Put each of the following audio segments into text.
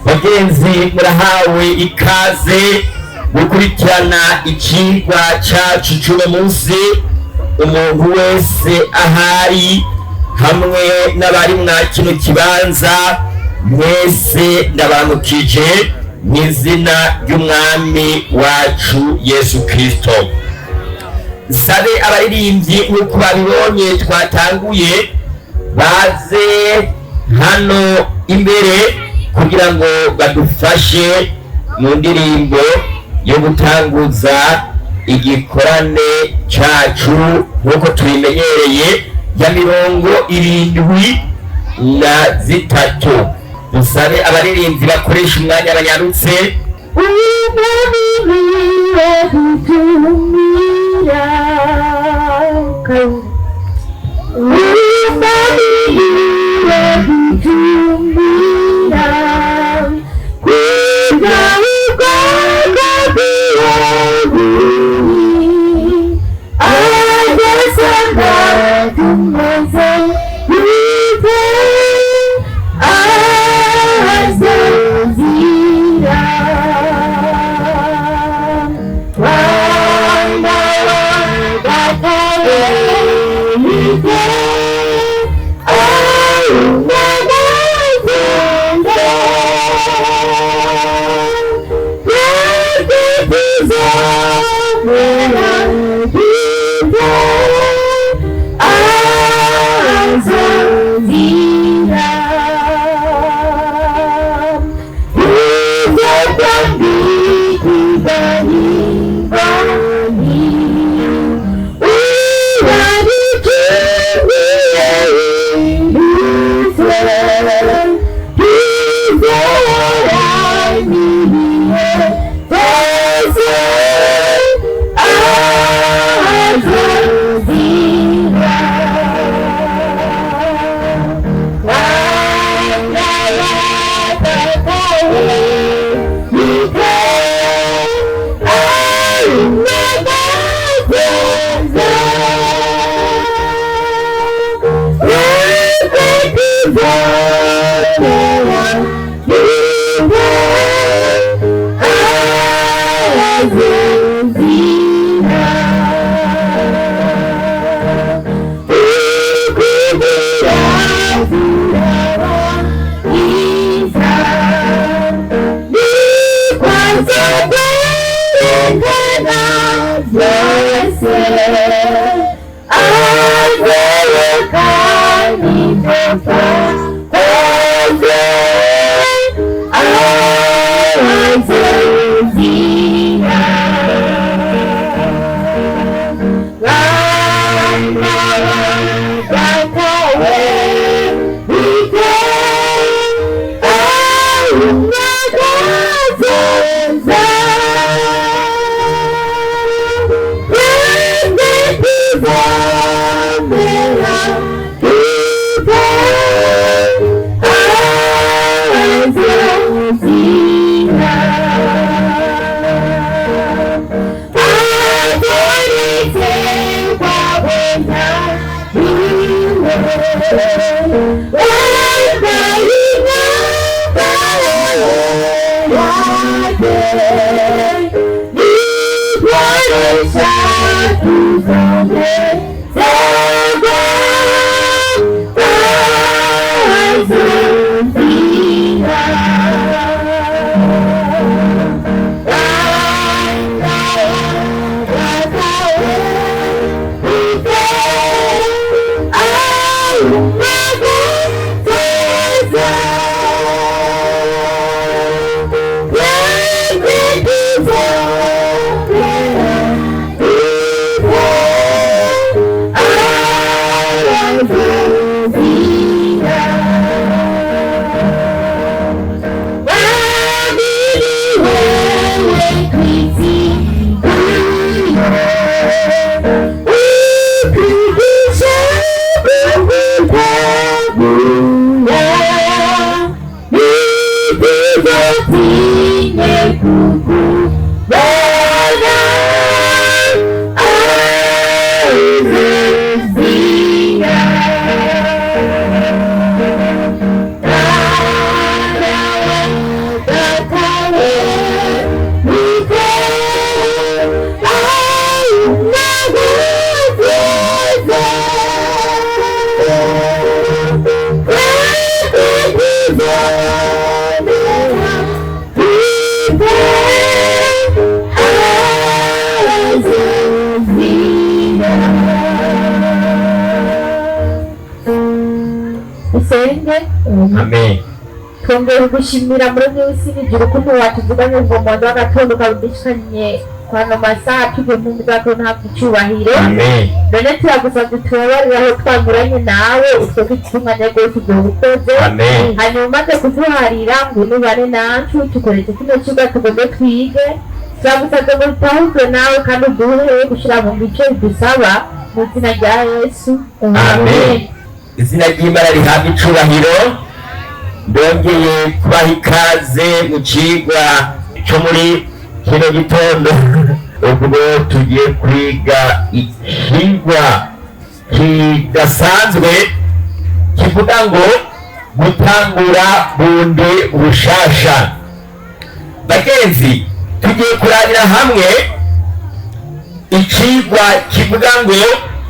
bagenzi murahawe ikaze gukurikirana ikigwa cyacu cy'uno munsi. Umuntu wese ahari hamwe n'abari mwa kino kibanza mwese ndabamukije mu izina ry'umwami wacu Yesu Kristo. Sabe abaririmbyi nk'uko babibonye twatanguye baze hano imbere kugira ngo badufashe mu ndirimbo yo gutanguza igikorane cyacu nk'uko tubimenyereye ya 73. Dusabe abaririmbyi bakoresha umwanya banyarutse. uzatinye kukubona azazira usenge. Amen. Twongeye gushimira muri mwisi n'ijuru ukuntu watuziganye ngo umuntu w'agatondo kabudishanye kwano masaha tuge mu muzako ntabwo icyubahiro. Amen. None turagusabye tubabarire aho twanyuranye nawe utwo twitunganya rwose ibyo ubukoze. Amen. Hanyuma umaze kuduharira ngo unubane nacu tukoreze kino kigo tugomba twige. Turagusabye ngo tutahuzwe nawe kandi uduhe gushyira mu bice bidusaba mu izina rya Yesu. Amen. Izina ry'Imana rihabwa icubahiro. Ndongeye kubaha ikaze mu cigwa cyo muri kino gitondo. Ubwo tugiye kwiga ikigwa kidasanzwe kivuga ngo gutangura bundi bushasha. Bagenzi, tugiye kurabira hamwe ikigwa kivuga ngo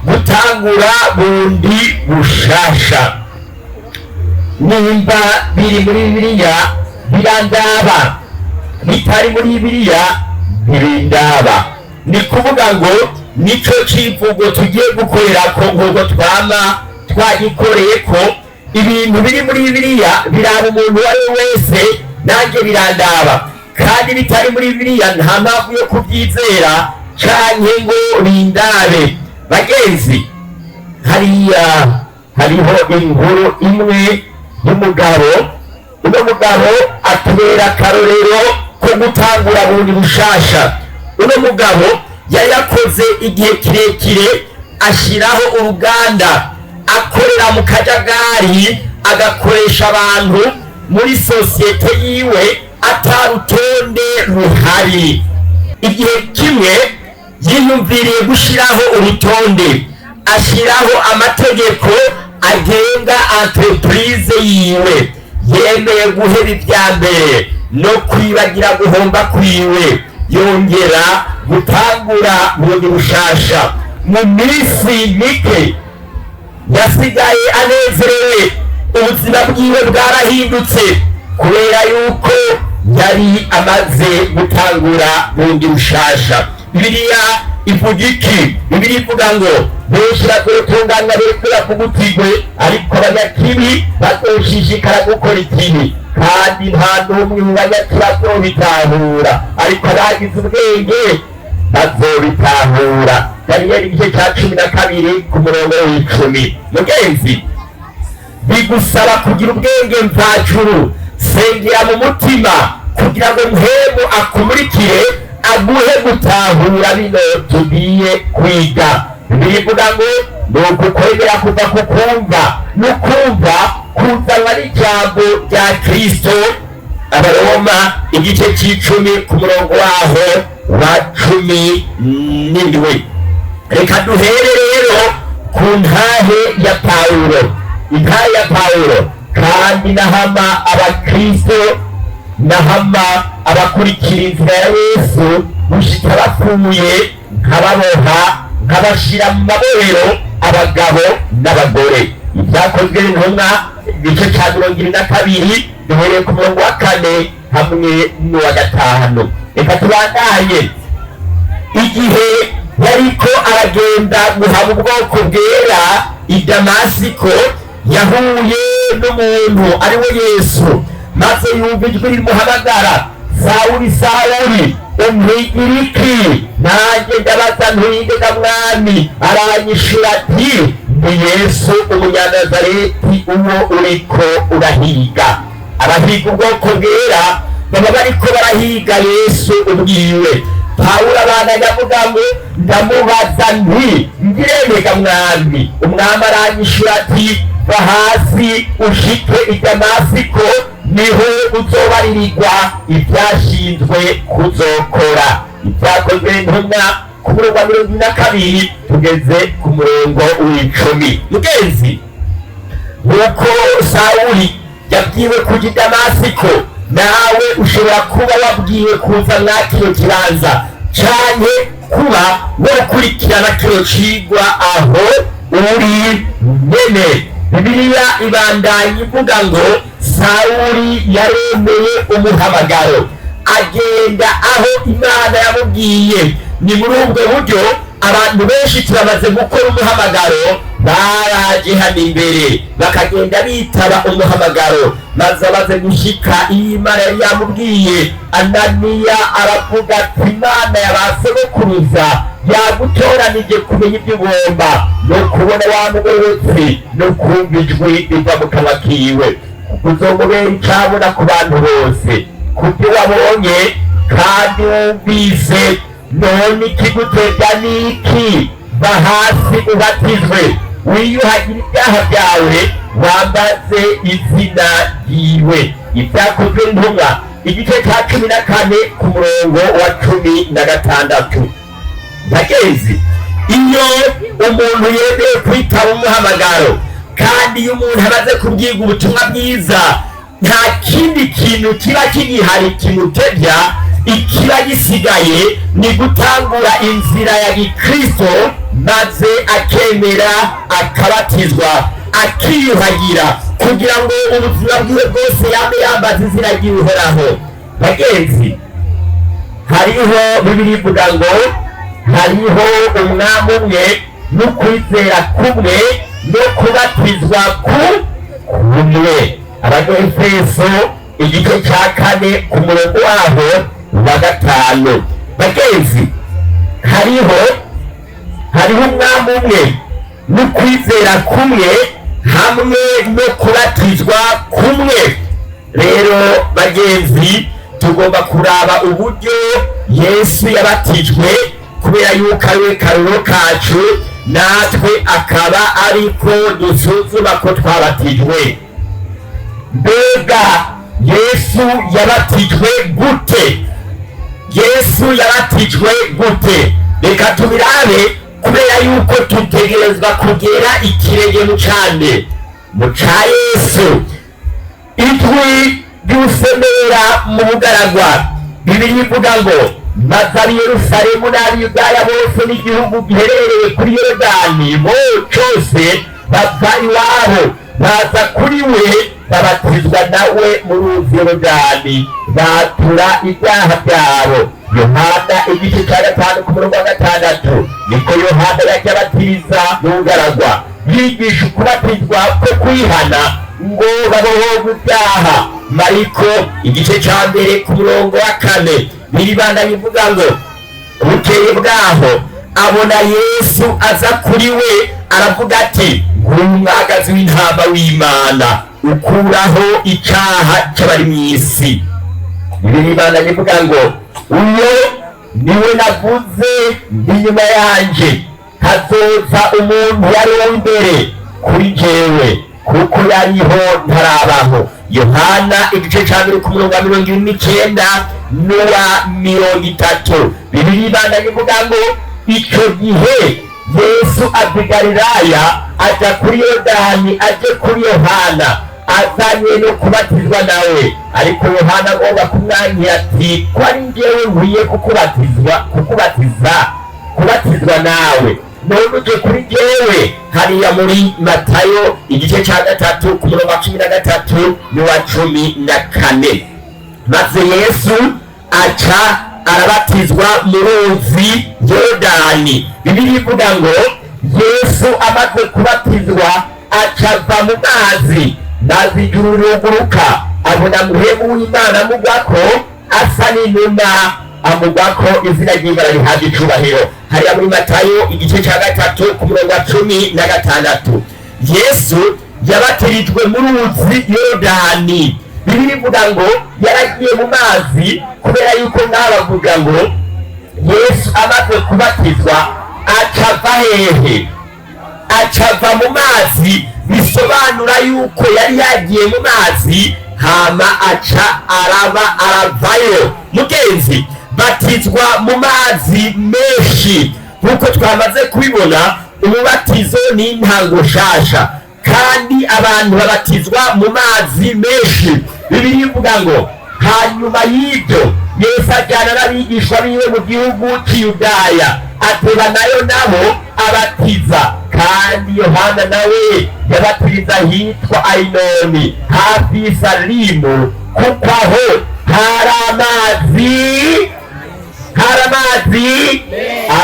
gutangura bundi bushasha. Nimba biri muri Bibiliya birandaba, bitari muri Bibiliya ntibindaba. Ni kuvuga ngo nico civugo tugiye gukorera ko nk'uko twama twagikoreye ko ibintu biri muri Bibiliya biraba umuntu uwo ari we wese, nanjye birandaba. Kandi bitari muri Bibiliya nta mpamvu yo kubyizera canke ngo bindabe. Bagenzi, hariho inkuru imwe y'umugabo. Uno mugabo atubera akarorero ko gutangura bundi bushasha. Uno mugabo yari yakoze igihe kirekire ashiraho uruganda, akorera mu kajagari, agakoresha abantu muri sosiyete yiwe atarutonde ruhari. Igihe kimwe yiyumviriye gushiraho urutonde, ashiraho amategeko agenga entreprise yiwe. Yemeye guhera ibya mbere no kwibagira guhomba kwiwe, yongera gutangura bundi bushasha. Mu minsi mike yasigaye anezerewe, ubuzima bwiwe bwarahindutse kubera yuko yari amaze gutangura bundi bushasha. Bibiliya ivuga iki? Bibiliya ivuga ngo benshi bazotunganya berekera ku butigwe, ariko abanyakibi bazoshishikara gukora ikibi. Kandi nta n'umwe mu banyakibi bazobitahura, ariko abagize ubwenge bazobitahura. Daniyeli igice cya 12 ku murongo w'10. Mugenzi, bigusaba kugira ubwenge mvajuru. Sengera mu mutima kugira ngo muhemu akumurikire, aguhe gutahura bino tugiye kwiga. Bivuga ngo nuko kwemera kuva ku kumva, n'ukumva kuzanwa n'ijambo rya Kristo. Abaroma igice c'10 ku murongo waho wa 17. Reka duhere rero ku ntahe ya Pawulo. Intahe ya Pawulo kandi nahama abakristo, nahama abakurikira inzira ya Yesu gushika bapfuye, nkababoha, nkabashira mu mabohero abagabo n'abagore. Ibyakozwe n'intumwa igice cya 22 duhereye ku murongo wa 4 hamwe n'uwa 5. Reka tubandanye. Igihe yariko aragenda guhaba ubwoko bwera i Damasiko, yahuye n'umuntu ari we Yesu, maze yumva ijwi rimuhamagara, Sawuli, Sawuli, umpigire iki? Nanjye ndabaza ntuyiga mwami. Aranyishura ati, ndi Yesu umunyanazareti uwo uriko urahiga. Abahiga ubwoko bwera baba bariko barahiga Yesu ubwiwe. Pawulo abandanya avuga ngo ndamubaza nti ngiremega mwami. Umwami aranyishura ati, va hasi ushike i Damasiko, niho uzobaririrwa ibyashinzwe kuzokora. Ibyakozwe n'intumwa ku murongo wa 22 tugeze ku murongo w'10. Mugenzi, nuko Sawuli yabwiwe kuja i Damasiko, nawe ushobora kuba wabwiwe kuza mwa kino kibanza canke kuba wokurikirana kino cigwa aho uri nyene. Bibiliya ibandanya ivuga ngo Sawuli yaremeye umuhamagaro, agenda aho Imana yamubwiye. Ni muri ubwo buryo abantu benshi turamaze gukora umuhamagaro, baraje hano imbere bakagenda bitaba umuhamagaro, maze amaze gushika iyo Imana yari yamubwiye. Ananiya aravuga ati Imana yabasogokuruza yagutoranije kumenya ibyo ugomba, no kubona wa mugororotsi, no kumva ijwi riva mu kanwa kiwe. Uzomubera icabona ku bantu bose, kubyo wabonye kandi wumvise. None ikigutega niki? Va hasi ubatizwe, wiyuhagire ibyaha byawe, wambaze izina ryiwe. Ibyakozwe n'intumwa igice cya 14 ku murongo wa 16. Bagenzi, iyo umuntu yemeye kwitaba umuhamagaro kandi iyo umuntu amaze kubwirwa ubutumwa bwiza, nta kindi kintu kiba kigihari kimutevya. Ikiba gisigaye ni gutangura inzira ya gikristo, maze akemera akabatizwa, akiyuhagira kugira ngo ubuzima bwiwe bwose yame yambaza izina ry'Uhoraho. Bagenzi, hariho Bibiliya ivuga ngo hariho umwami umwe n'ukwizera kumwe no kubatizwa kumwe. Abanyefeso igice cya 4 ku murongo waho wa 5. Bagenzi, hariho umwami umwe n'ukwizera kumwe hamwe no kubatizwa kumwe. Rero bagenzi, tugomba kuraba uburyo Yesu yabatijwe, kubera yuko ariwe karuro kacu, natwe akaba ariko dusuzuma ko twabatijwe. Mbega Yesu yabatijwe gute? Yesu yabatijwe gute? Reka tubirabe, kubera yuko tutegerezwa kugera ikirenge mu cande mu ca Yesu. Ijwi ry'usemera mu bugaragwa, Bibiliya ivuga ngo maze ab'i Yerusalemu n'ab'i Yudaya bose n'igihugu giherereye kuri Yorodani cose bava iwabo, baza kuri we, babatizwa nawe mu ruzi Yorodani, batura ibyaha byabo. Yohana igice cya 5 ku murongo wa 6. Niko Yohana yajya abatiriza mu bugaragwa, yigisha ukubatizwa ko kwihana ngo babohorwe ibyaha. Mariko igice cya 1 ku murongo wa 4 biribanda bivuga ngo bukeye bwaho abona Yesu aza kuri we, aravuga ati ng'umwagazi w'intama w'Imana ukuraho icyaha cy'abari mu isi. Biribanda bivuga ngo uyo niwe navuze, ndi nyuma yanje hazoza umuntu yari w'imbere kuri jewe, kuko yariho ntarabaho. Yohana igice cya 2 ku murongo wa 29 n'uwa 30. Biribanda bivuga ngo icyo gihe Yesu ava i Galilaya aja kuri Yorodani, aje kuri Yohana azanye no kubatizwa nawe. Ariko Yohana agomba kumwangira ati ko ari njyewe nkwiye kubatizwa nawe, none uje kuri jewe. Hariya muri Matayo igice cya 3 ku murongo wa 13 n'uwa 14. Maze Yesu aca arabatizwa mu ruzi Yorodani. Bibiliya ivuga ngo Yesu amaze kubatizwa acava mu mazi, maze ijuru riruguruka, abona muhemu w'Imana amugwako asa n'inuma, amugwako izina ry'Imana rihabwa icubahiro. Hariya muri Matayo igice cya 3 ku murongo wa 16. Yesu yabatirijwe mu ruzi Yorodani. Bibiliya ivuga ngo yaragiye mu mazi, kubera yuko n'abavuga ngo Yesu amaze kubatizwa acava hehe? Acava mu mazi, bisobanura yuko yari yagiye mu mazi hama aca aravayo. Mugenzi, batizwa mu mazi menshi nk'uko twamaze kubibona. Umubatizo ni intango nshasha kandi abantu babatizwa mu mazi menshi. Bibiliya ivuga ngo hanyuma y'ibyo Yesu ajyana n'abigishwa biwe mu gihugu cy'Iyudaya, ateba nayo nabo abatiza. Kandi Yohana nawe yabatiriza hitwa Ainoni hafi y'Isalimu, kuko aho hari amazi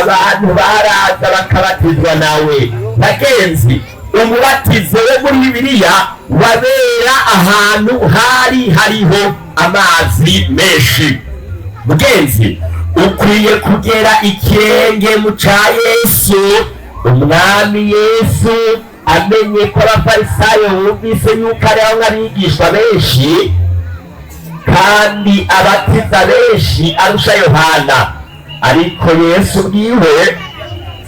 abantu baraza bakabatizwa nawe. Bagenzi, umubatizo wo muri Bibiliya wabera ahantu hariho amazi menshi. Mugenzi, ukwiye kugera ikirenge mu ca Yesu. Umwami Yesu amenye ko abafarisayo bumvise yuko ariho nk'abigishwa benshi kandi abatiza benshi arusha Yohana, ariko Yesu bwiwe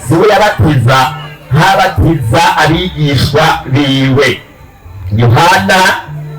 siwe yabatiza, habatiza abigishwa biwe. Yohana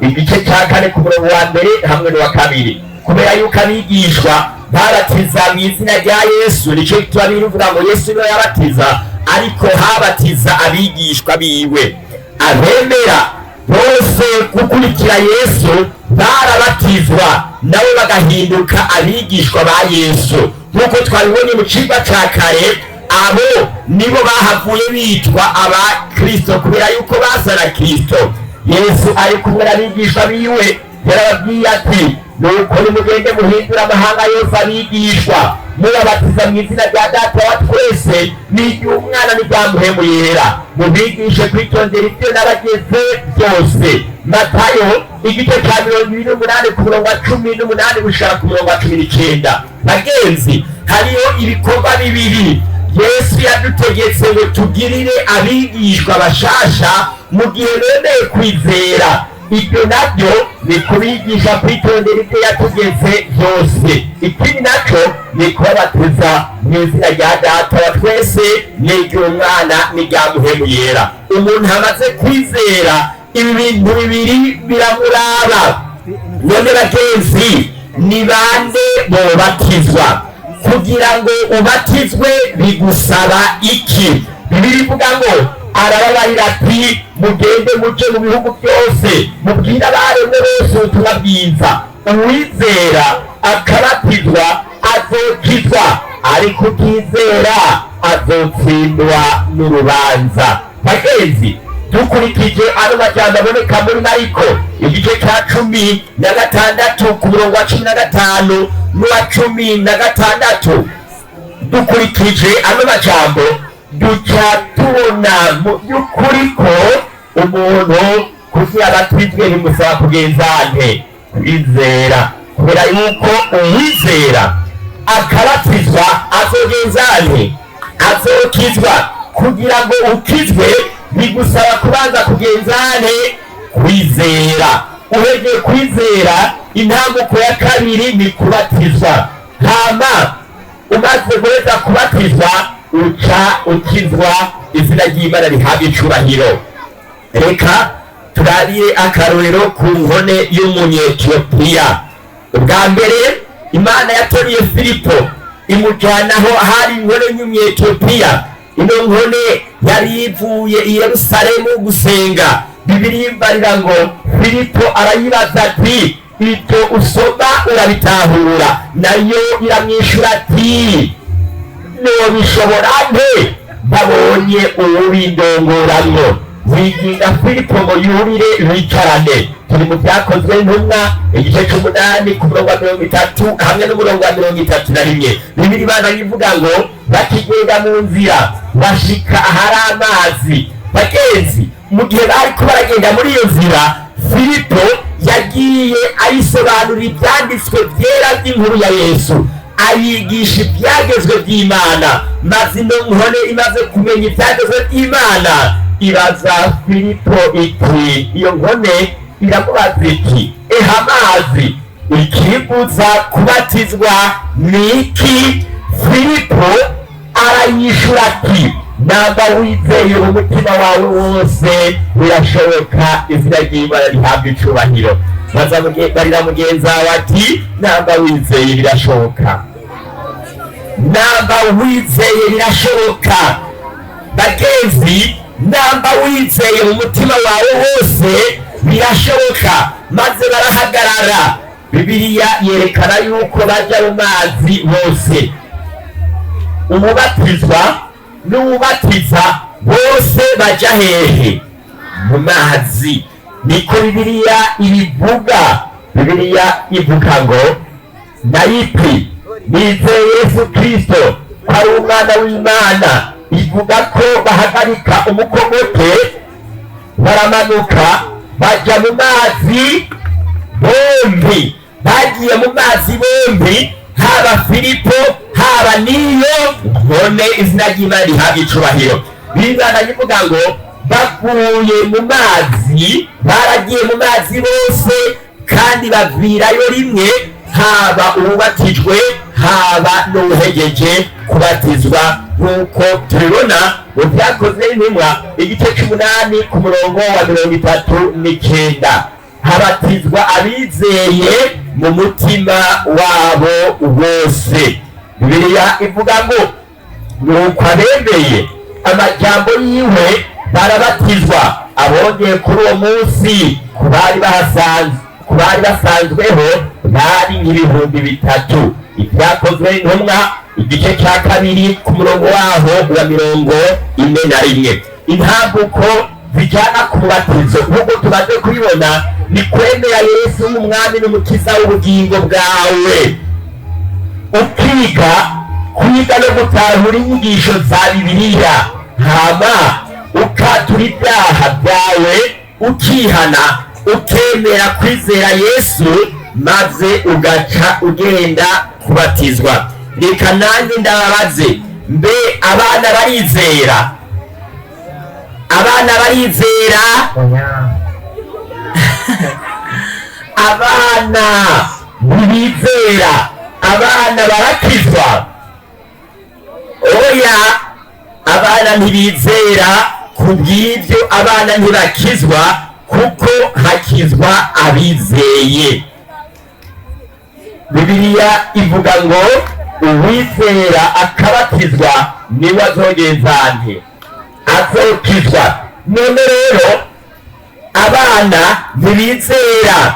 igice cya 4 ku murongo wa 1 hamwe n'uwa 2. Kubera yuko abigishwa babatiza mu izina rya Yesu, nicyo gituma bivuga ngo Yesu niwe yabatiza, ariko habatiza abigishwa biwe. Abemera bose gukurikira Yesu barabatizwa nabo bagahinduka abigishwa ba Yesu, nk'uko twabibonye mu cigwa ca kare. Abo nibo bahavuye bitwa abakristo kubera yuko basa na Kristo. Yesu ari kumwe n'abigishwa biwe yarababwiye ati, nuko nimugende muhindura amahanga yose abigishwa, mubabatiza mu izina rya Data wa twese n'iry'Umwana n'irya Mpwemu Yera, mubigishe kwitondera ibyo nabageze byose. Matayo igice cya 28 ku murongo wa 18 gushika ku murongo wa 19. Bagenzi, hariho ibikorwa bibiri Yesu yadutegetse ngo tugirire abigishwa bashasha mu gihe bemeye kwizera. Ibyo nabyo ni kubigisha kwitondera ibyo yatugeze byose. Ikindi nacyo ni kubabatiza mu izina rya Data wa twese n'iry'Umwana n'irya Mpwemu Yera. Umuntu amaze kwizera, ibi bintu bibiri biramuraba. None bagenzi, ni bande bobatizwa? Kugira ngo ubatizwe bigusaba iki? Bibiliya ivuga ngo arababarira ati, mugende muje mu bihugu byose mubwire abaremwe bose ubutumwa bwiza. Uwizera akabatizwa azokizwa, ariko utizera azotsindwa n'urubanza. Bagenzi, dukurikije ano majambo aboneka muri Mariko igice cya 16 ku murongo wa 15 n'uwa 16, dukurikije ano majambo duca tubona mu by'ukuri ko umuntu kugira abatizwe bimusaba kugenza nte? Kwizera. Kubera yuko uwizera akabatizwa azogenza nte? Azokizwa. Kugira ngo ukizwe bigusaba kubanza kugenza nte? Kwizera. Uhejeje kwizera, intambuko ya kabiri ni kubatizwa. Hama umaze guheza kubatizwa uca ukizwa, izina ry'Imana rihabwa icubahiro. Reka turariye akarorero ku nkone y'umunyetiyopiya. Ubwa mbere Imana yatoriye Filipo imujyanaho hari inkone y'umunyetiyopiya. Ino nkone yari ivuye i Yerusalemu gusenga. Bibiliya imbarira ngo Filipo arayibaza ati, ibyo usoma urabitahura? Nayo iramwishyura ati, nobishobora nte? Babonye uwubindongoramwo. Wiginga Filipo ngo yurire bicarane. Turi mu Byakozwe n'Intumwa igice 8 ku murongo wa 30 hamwe n'umurongo wa 31. Bibiliya Imana ivuga ngo bakigenda mu nzira bashika ahari amazi. Bagenzi, mu gihe bariko baragenda muri iyo nzira, Filipo yagiye ayisobanurira ibyanditswe byera by'inkuru ya Yesu, ayigisha ibyagezwe by'Imana. Maze ino nkone imaze kumenya ibyagezwe by'Imana ibaza Filipo iti, iyo nkone iramubaza iti, amazi ikiguza kubatizwa niki? Filipo arayishura ati, namba wizeye umutima wawe wose birashoboka, izina ry'Imana rihabwa icubahiro. barira mugenzi wawe ati namba wizeye birashoboka, namba wizeye birashoboka. Bagenzi, namba wizeye mu mutima wawe wose birashoboka. Maze barahagarara. Bibiliya yerekana yuko baja mu mazi bose, umubatizwa n'ubatiza bose baja hehe? Mu mazi. Niko Bibiliya ibivuga. Bibiliya ivuga ngo nayipi nizeye Yesu Kristo ko ari umwana w'Imana. Ivuga ko bahagarika umukogote baramanuka baja mu mazi bombi. Bagiye mu mazi bombi, haba Filipo haba niyo none izina ry'Imana rihabwa icubahiro. Bibana yivuga ngo bavuye mu mazi, baragiye mu mazi bose kandi bavirayo rimwe, haba ubatijwe haba n'uhegeje kubatizwa, nk'uko tubibona mu Vyakozwe n'Intumwa igice c'8 ku murongo wa 39. Habatizwa abizeye mu mutima wabo wose. Bibiliya ivuga ngo nuko abemeye amajambo yiwe barabatizwa. Abongeye kuri uwo munsi ku bari basanzweho bari nk'ibihumbi 3. Ivyakozwe n'Intumwa igice ca 2 ku murongo waho wa 41. Intambuko zijana ku mubatizo nk'uko tumaze kubibona ni kwemera Yesu nk'umwami n'umukiza w'ubugingo bwawe, kwiga no gutahura inyigisho za Bibiliya, hama ukatura ibyaha byawe, ukihana, ukemera kwizera Yesu, maze ugaca ugenda kubatizwa. Reka nanjye ndababaze, mbe abana barizera? Abana barizera? Abana ntibizera. Abana barakizwa? Oya, abana ntibizera. Kubw'ibyo abana ntibakizwa, kuko hakizwa abizeye. Bibiliya ivuga ngo uwizera akabatizwa niwe azogeza nte? Azokizwa. None rero abana ntibizera.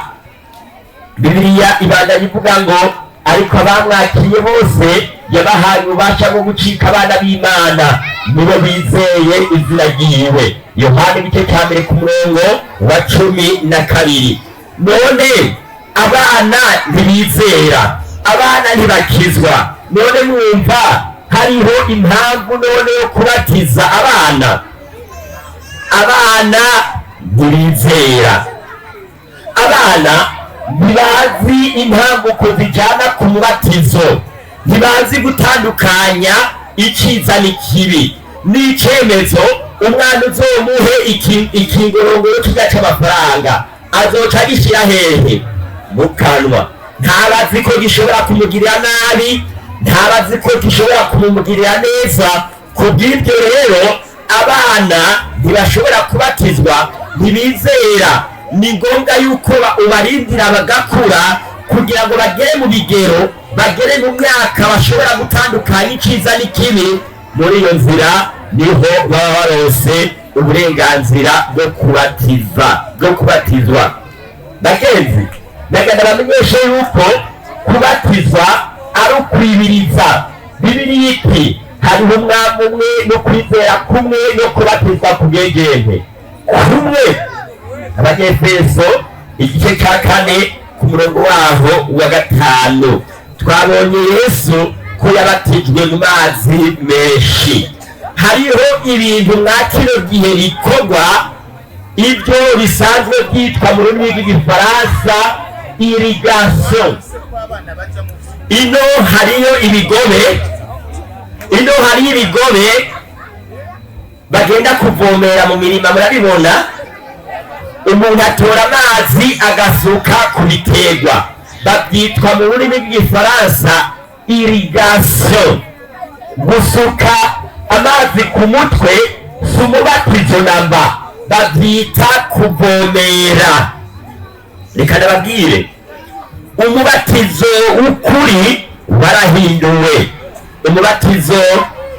Bibiliya ibandanya ivuga ngo ariko abamwakiriye bose yabahaye ububasha bwo gucika abana b'Imana, nibo bizeye izina ryiwe. Yohana igice ca 1 ku murongo wa 12. None abana ntibizera, abana ntibakizwa. None mwumva hariho impamvu none yo kubatiza abana? Abana ntibizera. Abana ntibazi intambuko zijana ku mubatizo, ntibazi gutandukanya iciza n'ikibi. N'icemezo umwana uzomuhe ikingorongoro kirya c'amafaranga azoca agishira hehe? Mu kanwa. Ntabazi ko gishobora kumugirira nabi, ntabazi ko gishobora kumugirira neza. Kubw'ibyo rero abana ntibashobora kubatizwa, ntibizera. Ni ngombwa yuko ubarindira bagakura kugira ngo bagere mu bigero, bagere mu myaka bashobora gutandukanya iciza n'ikibi. Muri iyo nzira niho baba barose uburenganzira bwo kubatizwa. Bagenzi, ndagenda bamenyeshe yuko kubatizwa ari ukwibiriza. Bibiliya iti hariho umwami umwe no kwizera kumwe no kubatizwa kugegente kumwe. Abanyefeso igice ca 4 ku murongo waho wa 5 twabonye Yesu ko yabatijwe mu mazi menshi. Hariho ibintu mwa kino gihe bikorwa, ibyo bisanzwe byitwa mu rurimi rw'igifaransa irrigation. Ino hariyo ibigobe bagenda kuvomera mu mirima, murabibona. Umuntu atora amazi agasuka ku biterwa, babyitwa mu rurimi rw'igifaransa irrigation. Gusuka amazi ku mutwe si umubatizo namba, babyita kuvomera. reka nababwire umubatizo w'ukuri warahinduwe, umubatizo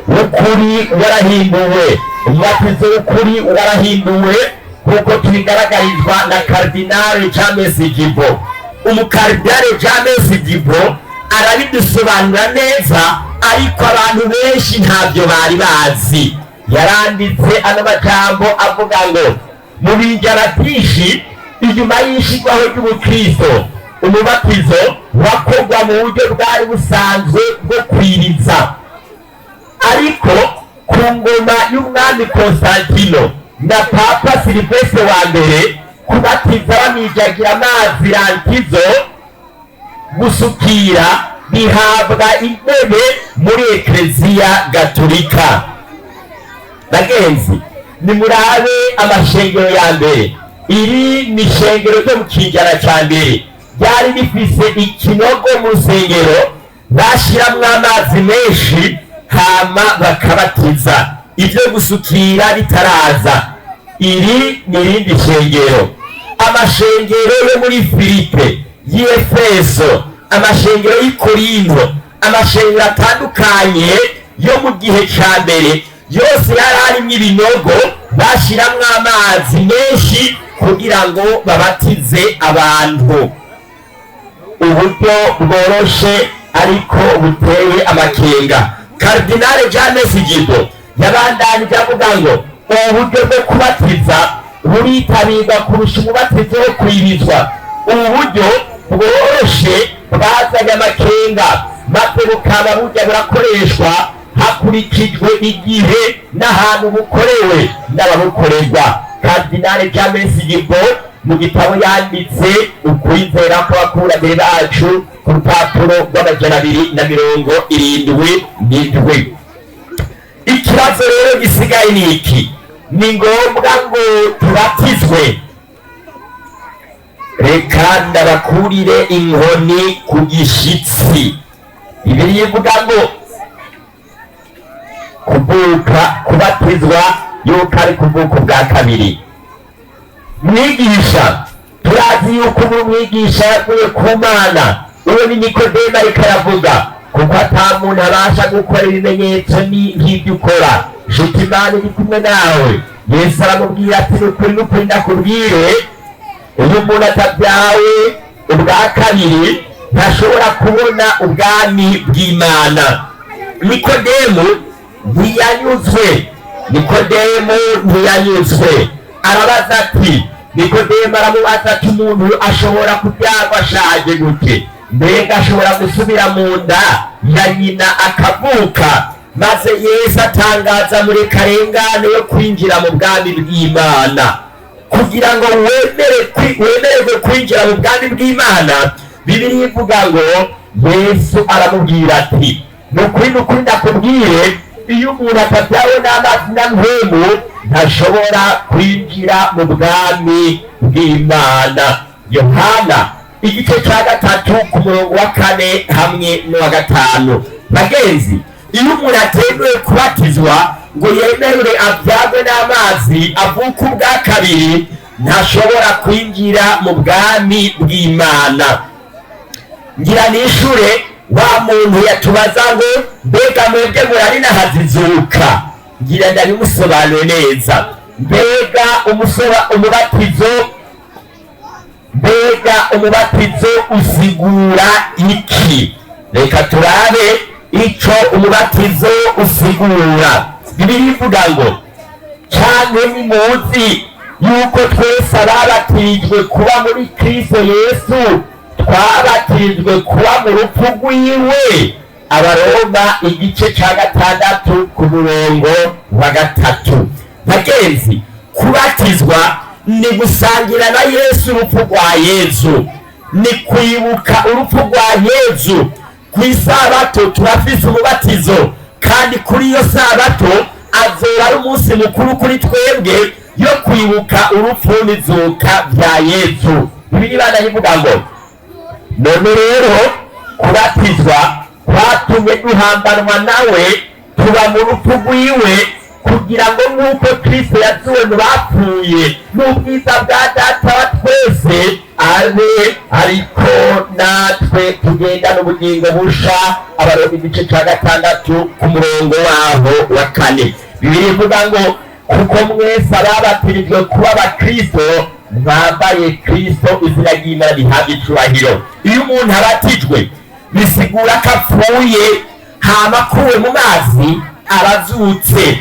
w'ukuri warahinduwe, umubatizo w'ukuri warahinduwe nk'uko tubigaragarizwa na Karidinali James Gibo. Umukaridinali James Gibo arabidusobanura neza, ariko abantu benshi ntabyo bari bazi. Yaranditse ano majambo avuga ngo mu bijana byinshi inyuma y'ishigwaho ry'ubukristo umubatizo wakorwa mu buryo bwari busanzwe bwo kwiriza, ariko ku ngoma y'umwami Konstantino na Papa Silivestre wa mbere kubatiza bamijagira amazi rantizo gusukira bihabwa intebe muri Ekleziya Gatolika. Bagenzi, nimurabe amashengero ya mbere, iri ni ishengero ryo mu kijana ca mbere ryari rifise ikinogo mu rusengero bashiramwo amazi menshi hama bakabatiza, ivyo gusukira bitaraza. Iri ni irindi shengero. Amashengero yo muri Filipe, y'Efeso, amashengero y'i Korinto, amashengero atandukanye yo mu gihe ca mbere yose yari arimwo ibinogo bashiramwo amazi menshi kugira ngo babatize abantu. Uburyo bworoshe ariko buteye amakenga. Karidinali James Gibo yabandanije avuga ngo ubu buryo bwo kubatiza buritabirwa kurusha umubatizo wo kwirizwa. Ubu buryo bworoshe bwazanye amakenga, maze bukaba burya burakoreshwa hakurikijwe igihe n'ahantu bukorewe n'ababukorerwa. Karidinali James Gibo mu gitabo yanditse ukwizera kw'abakurambere bacu ku rupapuro rw'amajana 277. Ikibazo rero gisigaye ni iki? Ni ngombwa ngo tubatizwe? Reka ndabakurire inkoni ku gishitsi. Bibiliya ivuga ngo kubatizwa yuko ari kuvuka bwa kabiri. Mwigisha, turazi yuko umwigisha yavuye ku Mana. Uwo ni Nikodemo ariko aravuga, kuko ata muntu abasha gukora ibimenyetso nk'ibyo ukora. Nshuti, Imana iri kumwe nawe. Yesu aramubwira ati n'ukuri ndakubwire, uyu muntu atabyawe ubwa kabiri ntashobora kubona ubwami bw'Imana. Nikodemo ntiyanyuzwe. Arabaza ati, Nikodemo aramubaza ati, umuntu ashobora kubyarwa ashaje gute? Mbega ashobora gusubira mu nda ya nyina akavuka? Maze Yesu atangaza muri karengane yo kwinjira mu bwami bw'Imana. Kugira ngo wemererwe kwinjira mu bwami bw'Imana, Bibiliya ivuga ngo Yesu aramubwira ati, n'ukuri ndakubwire, iyo umuntu atabyawe n'amazi na mpwemu ntashobora kwinjira mu bwami bw'Imana. Yohana igice cya 3 ku murongo wa 4 hamwe n'uwa 5. Bagenzi, iyo umuntu atemewe kubatizwa ngo yemerwe abyagwe n'amazi avuka ubwa kabiri, ntashobora kwinjira mu bwami bw'Imana. Ngira nishure wa muntu yatubaza ngo mbega mwebwe murari nahazizuka. Ngira ndabimusobanure neza. Mbega umubatizo usigura iki? Reka turabe ico umubatizo usigura. Bibiliya ivuga ngo, canke nimuzi yuko twese ababatijwe kuba muri Kristo Yesu twabatijwe kuba mu rupfu rwiwe. Abaroma igice ca 6 ku murongo wa 3. Bagenzi, kubatizwa ni gusangira na Yesu urupfu rwa Yesu, ni kwibuka urupfu rwa Yesu. Ku isabato turafise umubatizo, kandi kuri iyo sabato azoba ari umunsi mukuru kuri twebwe yo kwibuka urupfu n'izuka bya Yesu. Bibiliya ivuga ngo, none rero kubatizwa kwatumye duhambanwa nawe tuba mu rupfu rwiwe, kugira ngo nk'uko kristo yazuwe mu bapfuye n'ubwiza bwa data wa twese abe ariko natwe tugendana ubugingo busha. Abaroma igice cya 6 ku murongo waho wa 4. Bibiliya ivuga ngo kuko mwese ababatirijwe kuba abakristo mwambaye kristo, izina ry'Imana rihabwa icubahiro. Iyo umuntu abatijwe bisigura ko apfuye hama akuwe mu mazi arazutse.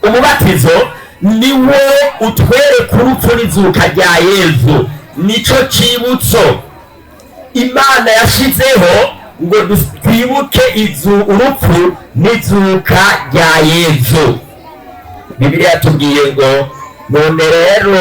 Umubatizo niwo utwereka urupfu n'izuka rya Yezu, nico cibutso Imana yashizeho ngo twibuke urupfu n'izuka rya Yezu. Bibiliya yatubwiye ngo none rero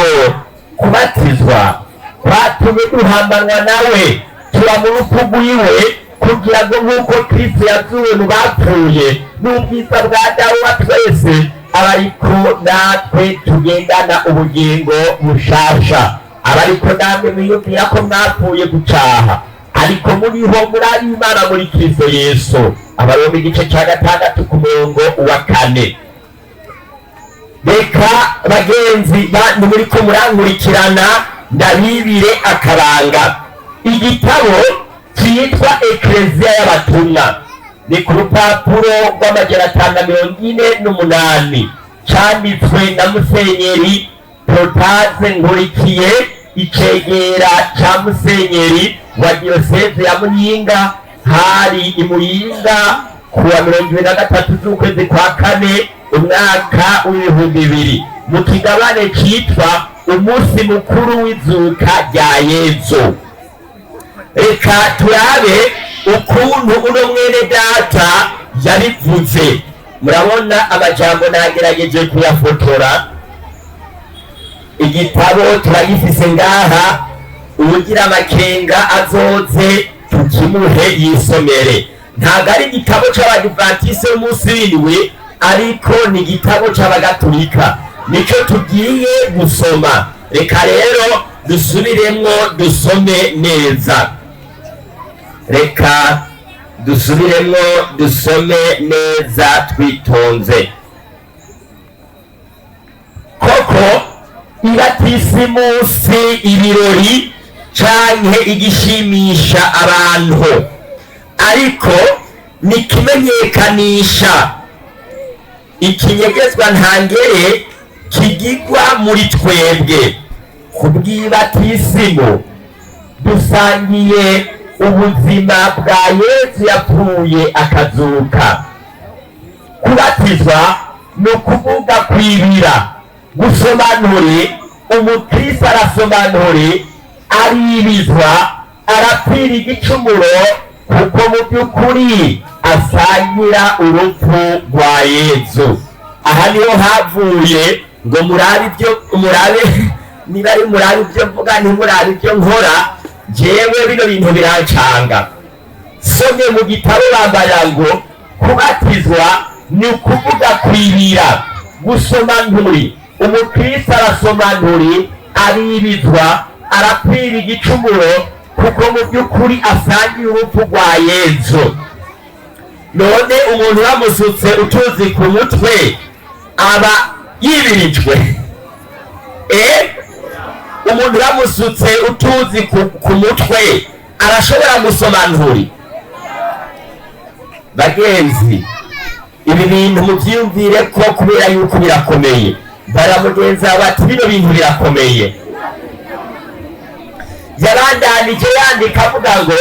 kubatizwa kwatumye duhambanwa nawe tuba mu rupfu rwiwe, kugira ngo nk'uko kristo yazuwe mu bapfuye n'ubwiza bwa dawe wa twese abariko natwe tugendana ubugingo bushasha. Abariko namwe mwiyumvira ko mwapfuye gucaha, ariko muriho muri Imana muri kristo Yesu. Abaroma igice cya 6 ku murongo wa 4. Reka bagenzi bantu muriko murankurikirana ndabibire akaranga. Igitabo cyitwa Ekleziya y'Abatumwa ni ku rupapuro rw'amajana 548 cyanditswe na Musenyeri Protaze Nkurikiye, icegera ca Musenyeri wa diyoseze ya Muyinga, hari i Muyinga kuwa 23 z'ukwezi kwa 4 umwaka w'2000 mu kigabane citwa umunsi mukuru w'izuka rya Yezu. Reka turabe ukuntu uno mwene data yabivuze. Murabona amajambo nagerageje kuyafotora. Igitabo turagifise ngaha, uwugira amakenga azoze tukimuhe yisomere. Ntabwo ari igitabo c'abadivantiste b'umunsi w'indwi, ariko ni igitabo c'abagatulika, nico tugiye gusoma. Reka rero dusubiremwo dusome neza. Reka dusubiremwo dusome neza twitonze. Koko ibatisimusi ibirori canke igishimisha abantu, ariko nikimenyekanisha ikinyegezwa ntangere kigigwa muri twebwe. Kubw'ibatisimu dusangiye ubuzima bwa Yesu yapfuye akazuka. Kubatizwa ni ukuvuga kwibira, gusomanure. Umukristo arasomanure, aribizwa, arapfira igicumuro, kuko mu by'ukuri asangira urupfu rwa Yesu. Aha niho havuye ngo murabe niba ari murabe ibyo mvuga ntimurabe ibyo nkora. Jewe bino bintu birancanga. Somye mu gitabo bambara ngo kubatizwa ni ukuvuga kwibira, gusoma nturi. Umukristo arasoma nturi, aribizwa, arapfira igicumuro, kuko mu by'ukuri asangiye urupfu rwa Yesu. None umuntu bamusutse utuzi ku mutwe aba yibirijwe. Umuntu bamusutse utuzi ku mutwe arashobora gusoma nturi? Bagenzi, ibi bintu mubyiyumvire ko kubera yuko birakomeye. Baramugenza bati bino bintu birakomeye. Yarandanije yandika avuga ngo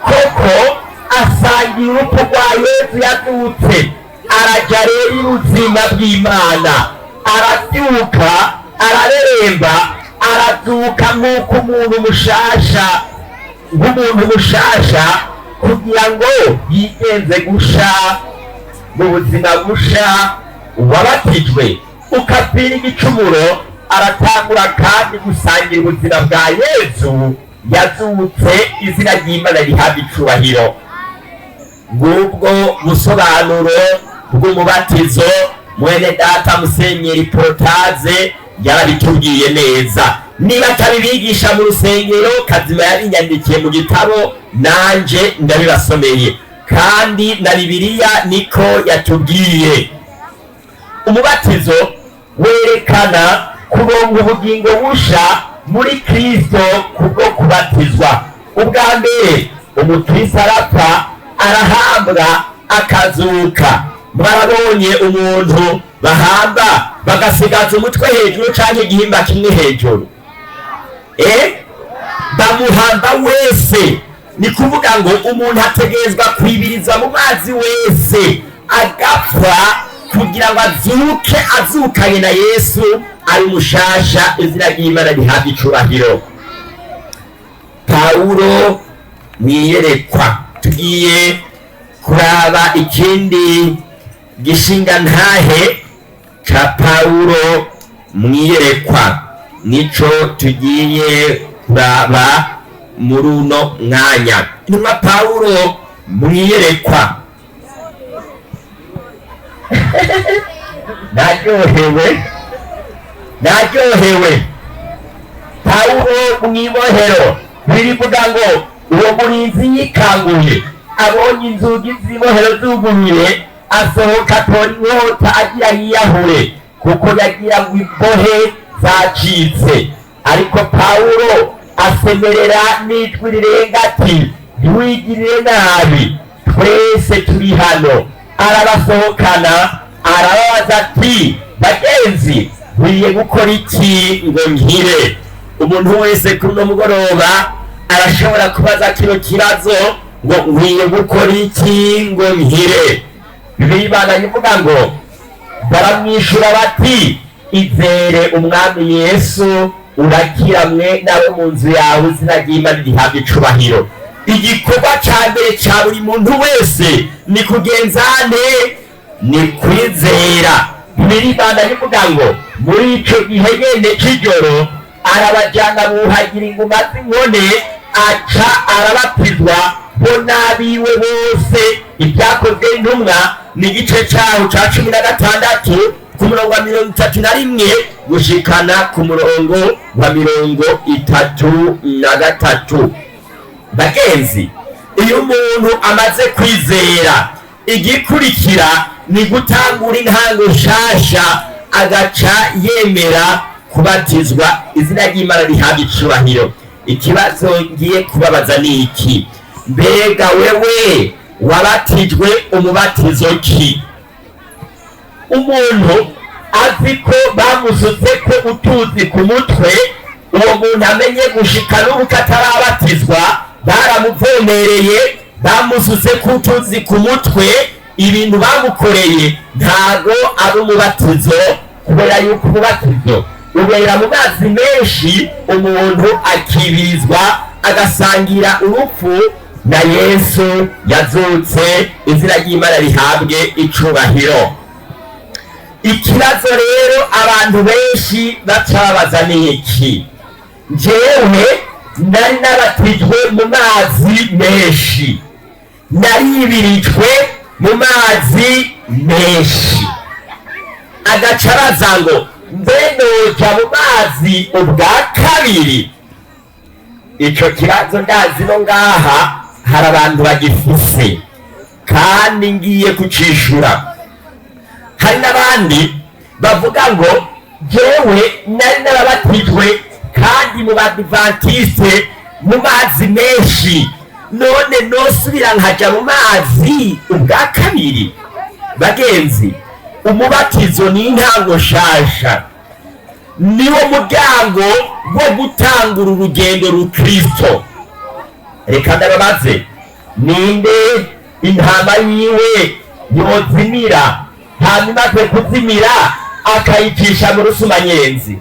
koko asangiye urupfu rwa Yesu yazutse, araja rero ubuzima bw'Imana, arabyuka, arareremba, arazuka nk'uko umuntu mushasha, kugira ngo yigenze gusha mu buzima busha. Uwabatijwe ukapfira igicumuro aratangura kandi gusangira ubuzima bwa Yesu yazutse, izina ry'Imana rihabwa icubahiro. Ngubwo busobanuro bw'umubatizo mwene data Musenyeri Protaze yarabitubwiye neza. Niba atabibigisha mu rusengero, Kazima yabinyandikiye mu gitabo, nanje ndabibasomeye, kandi na Bibiliya niko yatubwiye. umubatizo werekana kuronka ubugingo busha muri Kristo kubwo kubatizwa. ubwa mbere umukristo arapfa, arahambwa, akazuka. mwarabonye umuntu bahamba bagasigaza umutwe hejuru canke igihimba kimwe hejuru, bamuhamba wese. ni kuvuga ngo umuntu ategerezwa kwibiriza mu mazi wese agapfa kugira ngo azuke azukanye na Yesu ari mushasha. izina ry'Imana rihabwa icubahiro. Pawulo mwiyerekwa, tugiye kuraba ikindi gishinga ntahe ca Pawulo mwiyerekwa, nico tugiye kuraba muri uno mwanya. intumwa Pawulo mwiyerekwa. naryohewe. Pawulo mwibohero, birivuga ngo uwo murinzi yikanguye abonye inzugi z'ibohero zuguruye, asohoka atora inkota agira yiyahure, kuko yagira ngo imbohe zacitse. ariko Pawulo asemerera n'ijwi rirenga ati, ntiwigirire nabi, twese turi hano. arabasohokana, arababaza ati, bagenzi, nkwiye gukora iki ngo nkire? umuntu wese kuri uno mugoroba arashobora kubaza kino kibazo ngo nkwiye gukora iki ngo nkire? Bibiliya ivuga ngo baramwishura bati, izere umwami Yesu urakira mwe nawe mu nzu yawe, izina ry'Imana rihabwa icubahiro. igikorwa ca mbere ca buri muntu wese ni kugenzane, ni kwizera. Bibiliya ivuga ngo muri ico gihe nyene c'ijoro arabajana buhagira inguma z'inkone, aca arabatizwa bo n'abiwe bose. ibyakozwe intumwa ni igice caho ca 16 ku murongo wa 31 gushikana ku murongo wa 33. bagenzi, iyo umuntu amaze kwizera, igikurikira ni gutangura intango nshasha, agaca yemera kubatizwa. izina ry'Imana rihabwa icubahiro. ikibazo ngiye kubabaza ni iki: mbega wewe wabatijwe umubatizo ki? umuntu azi ko bamusutse ko utuzi ku mutwe, uwo muntu amenye gushika n'ubu katarabatizwa, baramuvomereye, bamusutse ko utuzi ku mutwe, ibintu bamukoreye ntago ari umubatizo, kubera yuko umubatizo ubera mu mazi menshi, umuntu akibirizwa agasangira urupfu na Yesu yazutse. izina ry'Imana rihabwe icubahiro. ikibazo rero abantu benshi bacabaza ni iki: njyewe nari nabatijwe mu mazi menshi, naribirijwe mu mazi menshi. agaca abaza ngo mbe noja mu mazi ubwa kabiri? ico kibazo ndazi no ngaha hari abantu bagifise, kandi ngiye kucishura. hari n'abandi bavuga ngo jewe nari narabatijwe kandi mu badivantiste mu mazi menshi, none nosubira nkaja mu mazi ubwa kabiri? bagenzi, umubatizo ni intango nshasha, niwo muryango wo gutangura urugendo rukristo. reka ndababaze, ninde intama yiwe yozimira, hanyuma aze kuzimira akayicisha mu rusumanyenzi?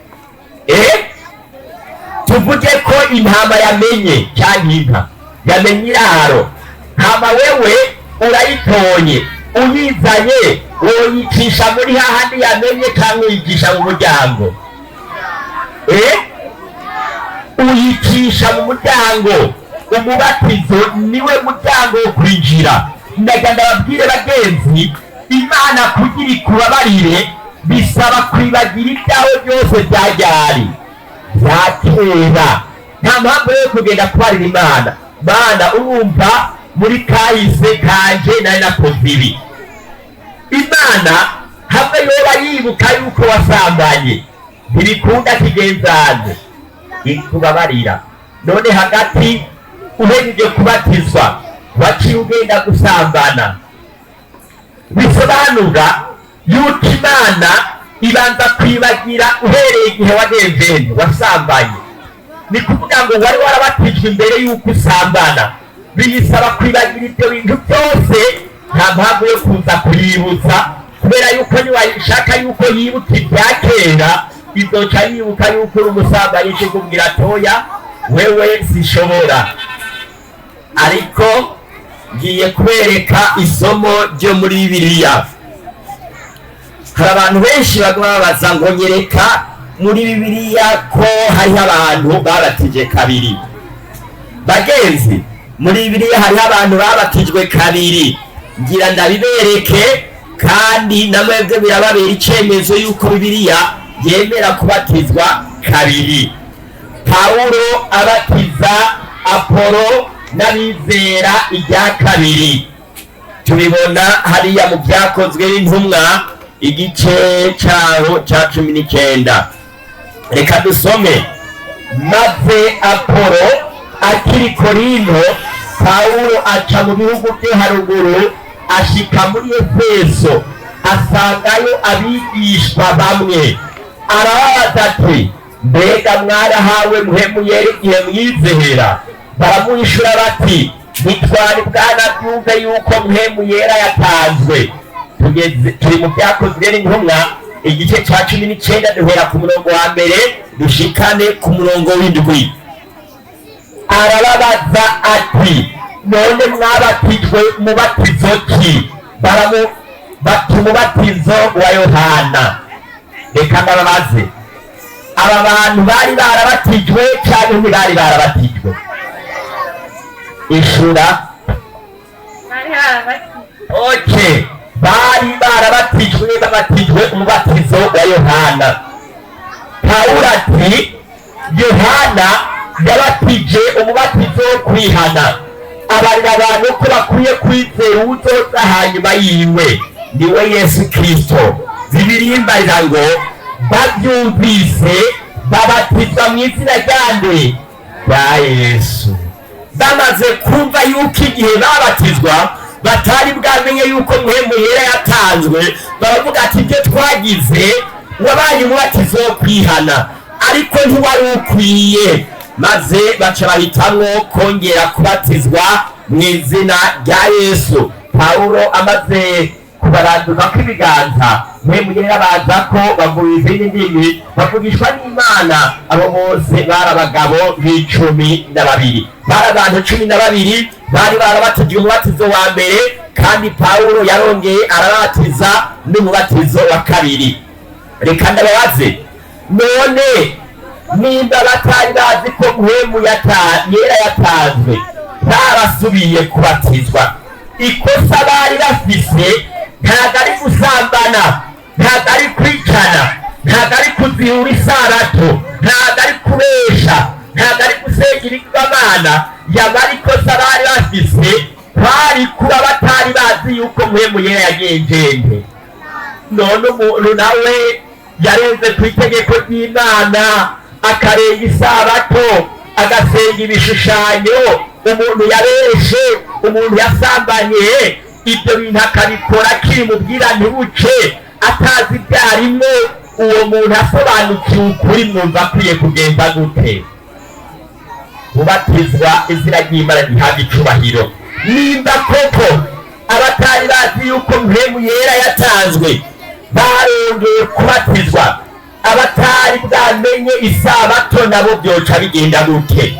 tuvuge ko intama yamenye, cyangwa inka yamenye iraro, hama wewe urayitonye, uyizanye woyicisha muri hahandi yamenye, cyangwa uyicisha mu muryango? uyicisha mu muryango. umubatizo niwe muryango wo kwinjira. ndaga ndababwire bagenzi, Imana kugira ikubabarire bisaba kwibagira ibyawe byose byajyari byakera. nta mpamvu yo kugenda kubarira Imana, Mana urumva muri kahise kanje nari nakoze ibi. Imana hamwe yoba yibuka yuko wasambanye ntibikunda kigenzanze ikubabarira. None hagati uhejeje kubatizwa waciye ugenda gusambana, bisobanura yuko Imana ibanza kwibagira uhereye igihe wagenze wasambanye. Ni kuvuga ngo wari warabatijwe imbere yuko usambana, biyisaba kwibagira ibyo bintu byose. Nta mpamvu yo kuza kuyibutsa, kubera yuko niwashaka yuko yibuka ibya kera izoca yibuka yuko uri umusambanyi kikubwira atoya wewe sishobora. Ariko ngiye kubereka isomo ryo muri Bibiliya. Hari abantu benshi babaza ngo nyereka muri Bibiliya ko hariho abantu babatije kabiri. Bagenzi, muri Bibiliya hariho abantu babatijwe kabiri, ngira ndabibereke, kandi namwebwe birababera icyemezo yuko Bibiliya yemera kubatizwa kabiri. Pawulo abatiza Apolo n'abizera irya kabiri, tubibona hariya mu Byakozwe n'Intumwa igice cyaho cya 19. Reka dusome. Maze Apolo akiri Korinto, Pawulo aca mu bihugu byo haruguru ashika muri Efeso, asangayo abigishwa bamwe. Arababaza ati, mbega mwarahawe muhemu yera igihe mwizera? Baramwishura bati, ntitwari bwanabyumve yuko muhemu yera yatanzwe. Turi mu Byakozwe n'Intumwa igice cya 19 duhera ku murongo wa mbere dushikane ku murongo w'indwi. Arababaza ati, none mwabatijwe umubatizo ki? bati umubatizo wa Yohana. Reka ndababaze, aba bantu bari barabatijwe cyangwa ntibari barabatijwe? Ishura. Okay, bari barabatijwe, babatijwe umubatizo wa Yohana. Pawulo ati, Yohana yabatije umubatizo wo kwihana, abarira abantu ko bakwiye kwizera uwuzoza hanyuma yiwe, niwe Yesu Kristo. Bibiliya imbarira ngo babyumvise babatizwa mu izina ryande rya Yesu. Bamaze kumva yuko igihe babatizwa batari bwamenye yuko muhemu yera yatanzwe, baravuga ati ibyo twagize wabaye umubatizo wo kwihana ariko ntiwari ukwiye, maze baca bahitamwo kongera kubatizwa mu izina rya Yesu. Pawulo amaze kubaranduka kw'ibiganza, muhemu yera baza ko bavuga izindi ndimi, bavugishwa n'Imana. Abo bose bari abagabo 12, bari abantu 12 bari barabatijwe umubatizo wa mbere, kandi Pawulo yarongeye arabatiza n'umubatizo wa kabiri. Reka ndababaze, none nimba batari bazi ko muhemu yera yatanzwe, barasubiye kubatizwa, ikosa bari bafise ntabwo ari gusambana, ntabwo ari kwicana, ntabwo ari kuzihura isabato, ntabwo ari kubesha, ntabwo ari gusengera ibigirwamana. Yaba ikosa bari bafise bari kuba batari bazi yuko muhemu yera yagenjende. None umuntu nawe yarenze ku itegeko ry'Imana, akarenga isabato, agasenga ibishushanyo, umuntu yabeshe, umuntu yasambanye, ibyo bintu akabikora kiri mu bwirane buce atazi ibyarimo, uwo muntu asobanukiwe ukuri mwumva akwiye kugenda gute? Ubatizwa izina ry'Imana rihabwa icubahiro. Nimba koko abatari bazi yuko muhemu yera yatanzwe barongeye kubatizwa, abatari bwamenye isabato nabo byoca bigenda gute?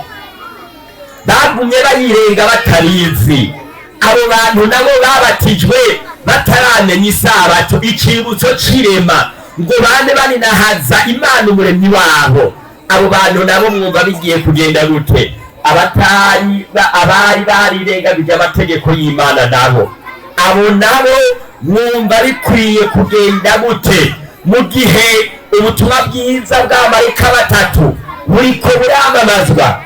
Bagumye bayirenga batarizi. Abo bantu nabo babatijwe bataramenya isabato, icibutso cirema, ngo bane baninahaza Imana umuremyi wabo. Abo bantu nabo mwumva bigiye kugenda gute? Abari barirengagije amategeko y'Imana nabo, abo nabo mwumva bikwiye kugenda gute mu gihe ubutumwa bwiza bwa marayika batatu buriko buramamazwa,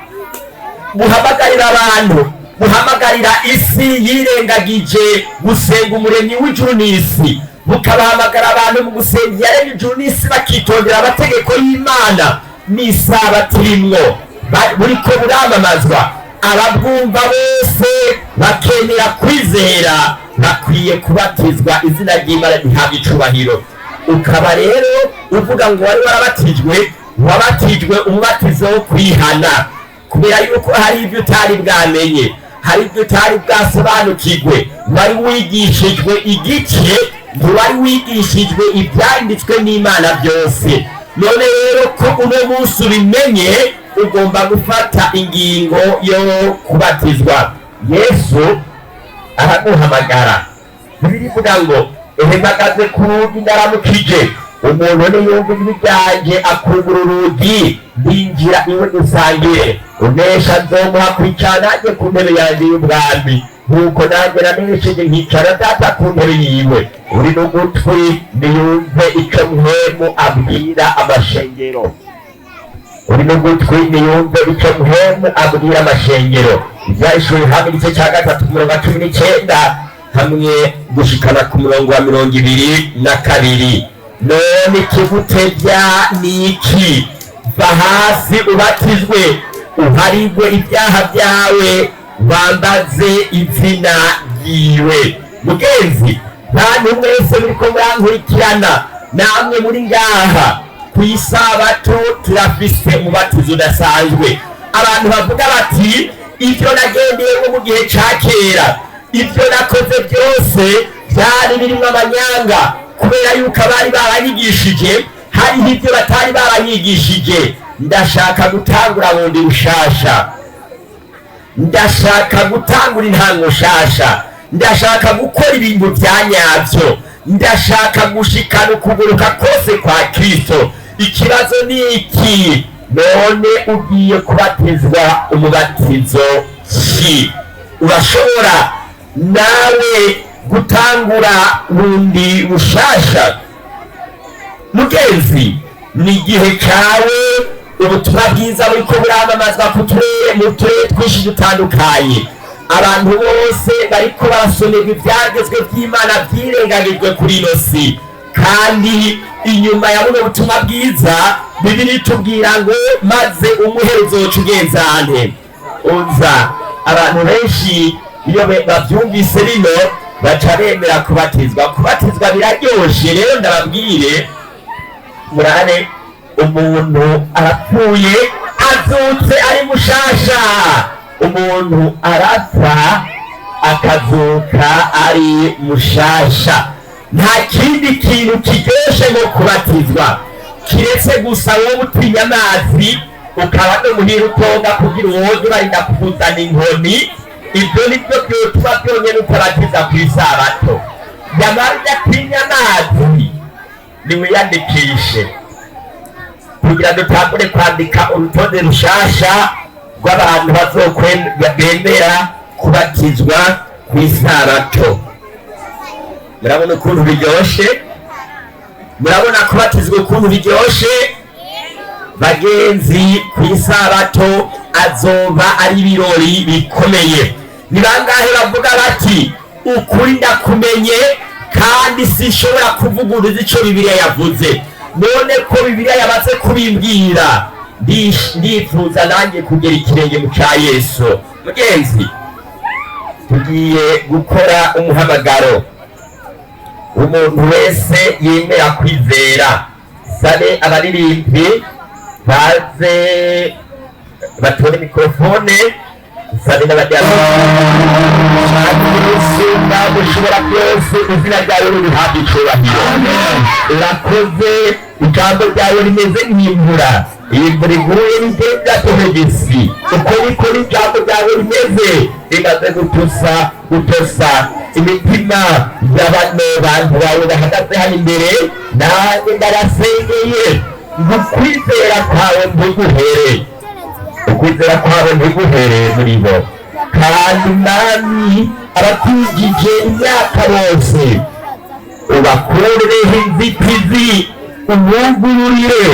buhamagarira abantu, buhamagarira isi yirengagije gusenga umuremyi w'ijuru n'isi, bukabahamagara abantu mu gusenga yaremye ijuru n'isi bakitondera amategeko y'Imana n'isabato irimwo buriko buramamazwa. Ababwumva bose bakemera kwizera bakwiye kubatizwa, izina ry'Imana rihabwa icubahiro. Ukaba rero uvuga ngo wari wabatijwe umubatizo wo kwihana, kubera yuko hari ibyo utari bwamenye, hari ibyo utari bwasobanukirwe. Wari wigishijwe igice, ntiwari wigishijwe ibyanditswe n'Imana byose. None rero ko uno munsi ubimenye, ugomba gufata ingingo yo kubatizwa. Yesu araguhamagara, Bibiliya ivuga ngo mpagaze ku rugi ndaramukije, umuntu niyumva ijwi ryanje akugura urugi, ndinjira iwe dusangire, unesha nzomuha kwicara nanjye ku ntebe yanjye y'ubwami, nk'uko nanjye nanesheje nkicara data ku ntebe yiwe. Uri n'ugutwi niyumve ico Muhemu abwira amashengero, uri n'ugutwi niyumve ico Muhemu abwira amashengero. Ivyahishuriwe hamwe igice ca 3 umurongo wa 19 hamwe gushikana ku murongo wa 22. None ikigutevya ni iki? Va hasi ubatizwe, uharigwe ibyaha byawe, wambaze izina ryiwe. Mugenzi, bantu mwese muriko murankurikirana, namwe muri ngaha kw'isabato turafise umubatizo udasanzwe. Abantu bavuga bati ivyo nagendeyemo mu gihe ca kera, ivyo nakoze byose byari birimwo amanyanga, kubera yuko abari baranyigishije hariho ibyo batari baranyigishije. Ndashaka gutangura bundi bushasha, ndashaka gutangura intango shasha, ndashaka gukora ibintu bya nyavyo, ndashaka gushikana ukuguruka kose kwa Kristo. Ikibazo ni iki? None ugiye kubatizwa umubatizo ki? Urashobora nawe gutangura bundi bushasha? Mugenzi, ni igihe cyawe. Ubutumwa bwiza buriko buramamazwa mu turere twinshi dutandukanye. Abantu bose bariko barasomerwa ivyagezwe by'Imana byirengagijwe kuri ino si, kandi inyuma ya buno butumwa bwiza Bibiliya itubwira ngo maze umuherezo woca ugenza nte? Uza. Abantu benshi iyo bavyumvise bino baca bemera kubatizwa. Kubatizwa biraryoshe. Rero ndababwire, murane umuntu arapfuye azutse ari mushasha, umuntu arapfa akazuka ari mushasha. Nta kindi kintu kiryoshe nko kubatizwa, kiretse gusa wowe utinya amazi ukaba no muhira utonga kugira uwoge barinda kukuzana inkoni. Ibyo nibyo byotuma byonyene utabatiza kw'isabato. Nyamara udatinya amazi niwiyandikishe kugira dutangure kwandika urutonde rushasha rw'abantu bazokwemera kubatizwa kw'isabato. Murabona ukuntu biryoshe? Murabona kubatizwa ukuntu biryoshe? Bagenzi, kw'isabato azoba ari ibirori bikomeye. Ni bangahe bavuga bati ukuri ndakumenye kandi sinshobora kuvuguruza ico Bibiliya yavuze? None ko Bibiliya yabaze kubimbwira, ndifuza nanjye kugera ikirenge mu ca Yesu. Mugenzi, tugiye gukora umuhamagaro. Umuntu wese yemera kwizera, sabe abaririmbi baze batore mikrofone, sabe n'abadiyasumba gushobora byose, izina ryawe rihabwa icubahiro. Urakoze, ijambo ryawe rimeze nk'imvura, imvura iguye n'igenda tumegisi. Uko niko n'ijambo ryawe rimeze, rimaze gutosa imitima y'abano bantu bawe bahagaze hano imbere. Nanjye ndarasengeye ngo ukwizera kwawe ntiguhere, ukwizera kwawe ntiguhere muri bo. Kandi nami abatujije imyaka bose ubakureho inzitizi, ubugururire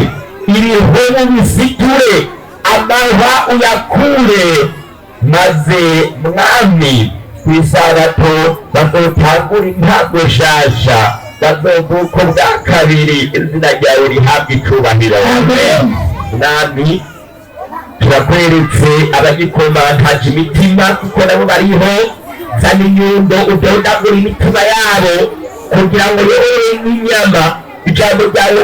ibihemu bisiture, amahwa uyakure, maze mwami kw'isabato bazotangura intango shasha bazovuka bwa kabiri izina ryawe rihabwa icubahiro. Nami turakweretse abagikomantaje imitima kuko nabo bariho, zana inyundo udodagura imitima yabo kugira ngo yorore nk'inyama ijambo ryawe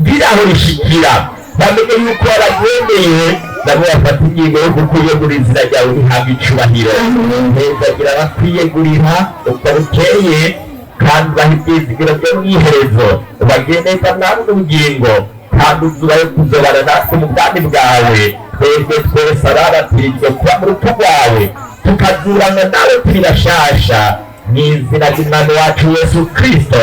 riraho rishikira, bamenye yuko waragendeye nabo bafata ingingo yo kukwiyegura izina ryawe rihabwa icubahiro. Nezagira abakwiyegurira uko bukeye kandi ubaha ibyizigiro byo mu iherezo, ubageneza mwami n'ubugingo kandi uzubayo kuzobana natwe mu bwami bwawe. Twebwe twese ababatijwe kuba mu rupfu rwawe tukazurana nawe twirashasha mu izina ry'umwami wacu Yesu Kristo.